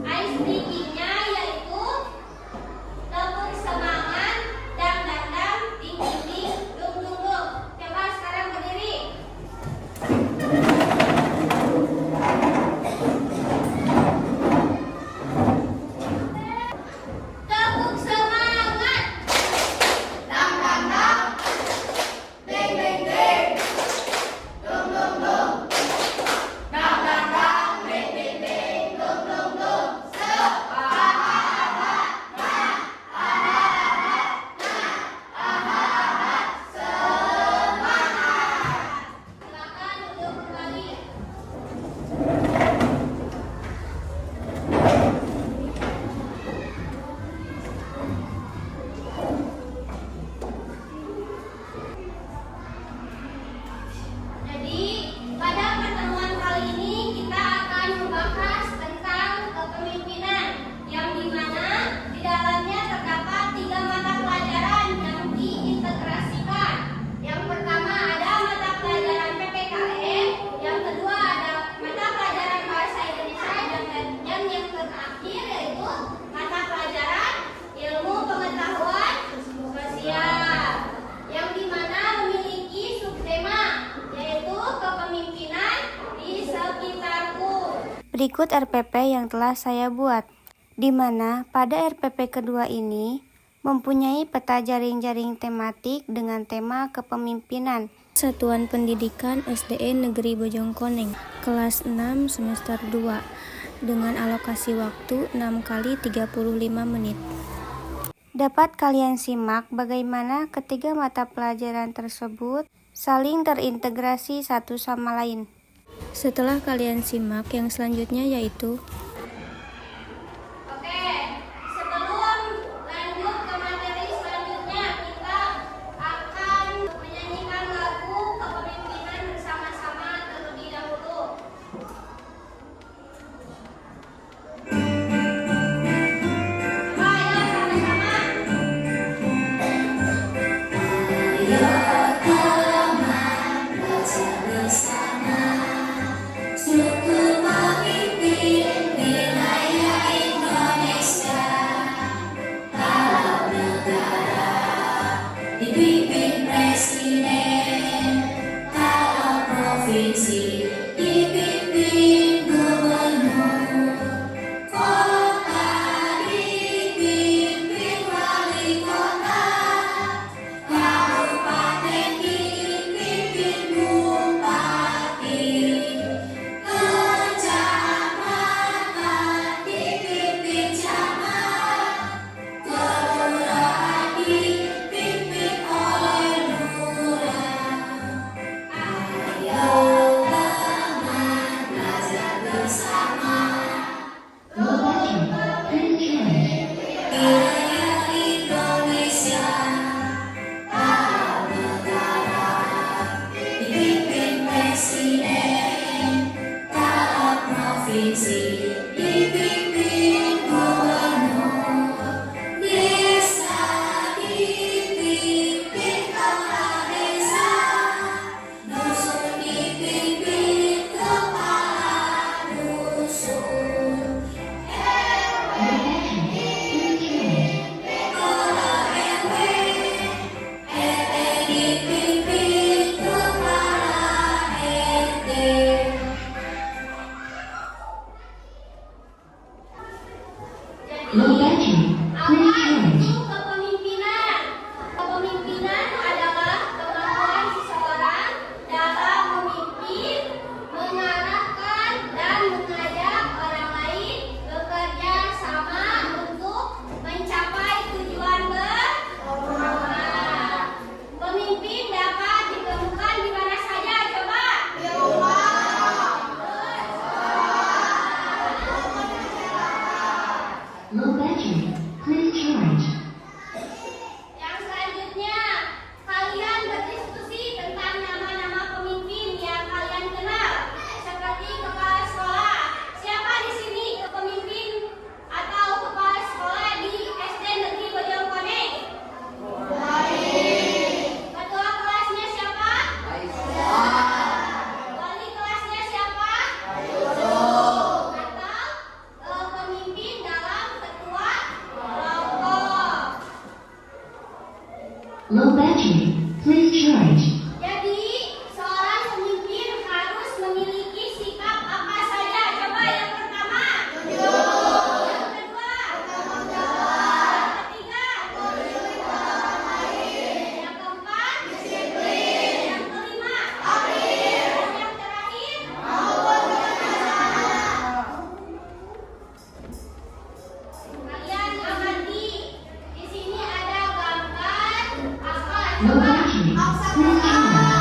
Ice breaking-nya yaitu tepuk semangat, dang dang dang, ding ding ding, dung dung dung. Coba sekarang berdiri. Tepuk semangat, dang dang dang, ding ding ding, dung dung dung. Dang dang dang, ding ding ding, dung dung dung. Silakan duduk kembali. Jadi, pada pertemuan kali ini kita akan membahas tentang kepemimpinan yang dimana di dalamnya terdapat 3 mata pelajaran yang diintegrasikan. Yang pertama ada mata pelajaran PPKN, yang kedua ada mata pelajaran Bahasa Indonesia, dan yang terakhir yaitu mata pelajaran Ilmu Pengetahuan Sosial, yang dimana memiliki subtema yaitu kepemimpinan di sekitarku. Berikut RPP yang telah saya buat, di mana pada RPP kedua ini mempunyai peta jaring-jaring tematik dengan tema kepemimpinan. Satuan Pendidikan SDN Negeri Bojongkoneng, kelas 6 semester 2, dengan alokasi waktu 6 kali 35 menit. Dapat kalian simak bagaimana ketiga mata pelajaran tersebut saling terintegrasi satu sama lain. Setelah kalian simak, yang selanjutnya yaitu Oke, sebelum lanjut ke materi selanjutnya, kita akan menyanyikan lagu kepemimpinan bersama-sama terlebih dahulu. Coba ya sama-sama. Dipimpin presiden, kalau provinsi dipimpin gubernur, kota dipimpin wali kota, kabupaten dipimpin bupati, kecamatan dipimpin camat, kelurahan dipimpin oleh lurah. Ayo teman belajar bersama wilayah Indonesia, kalau negara dipimpin presiden, kalau provinsi dipimpin gubernur, desa dipimpin kepala desa, dusun dipimpin kepala dusun, RW dipimpin kepala RW, RT dipimpin kepala RT. Jadi, apa itu kepemimpinan? Kepemimpinan adalah kemampuan seseorang dalam memimpin, mengarahkan, dan mengajak orang lain bekerja sama untuk mencapai tujuan bersama. Pemimpin dapat ditemukan di mana saja, coba? Di rumah. Low battery, please charge. Yang selanjutnya, kalian berdiskusi tentang nama-nama pemimpin yang kalian kenal, seperti kepala sekolah. Siapa di sini kepemimpin atau kepala sekolah di SD Negeri Bojongkoneng? Ketua kelasnya siapa? Wali kelasnya siapa? Atau pemimpin Low battery. Please charge. Jadi, seorang pemimpin harus memiliki sikap apa saja? Coba yang pertama. Jujur. Yang kedua. Bertanggung jawab. Yang ketiga. Peduli pada orang lain. Yang keempat. Disiplin. Yang kelima. Adil. Dan yang terakhir. Mau bekerjasama. Kalian amati. Di sini ada gambar apa? Low battery. Please charge.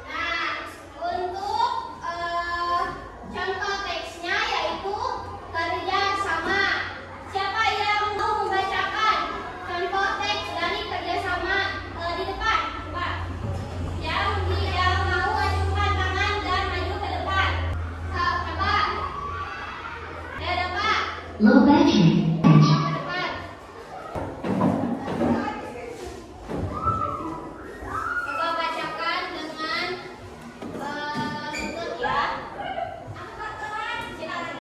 Nah, untuk contoh teksnya yaitu kerja sama. Siapa yang mau membacakan contoh teks dari kerjasama di depan? Coba. Yang mau acungkan tangan dan maju ke depan. Coba. Ya, Pak. Low battery. Charge. Ke depan. Coba bacakan dengan lutut ya. Angkat tangan. Silakan.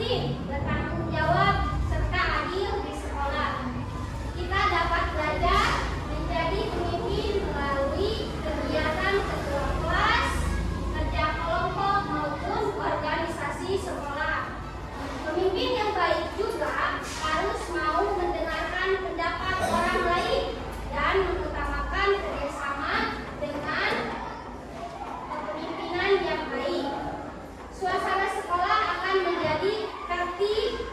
disiplin, bertanggung jawab, serta adil di sekolah. Kita dapat belajar menjadi pemimpin melalui kegiatan ketua kelas, kerja kelompok maupun organisasi sekolah. Pemimpin yang baik juga harus mau mendengarkan pendapat orang lain dan mengutamakan kerjasama dengan kepemimpinan yang baik. Suasana sekolah akan menjadi tertib,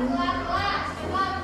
keluar, keluar, keluar.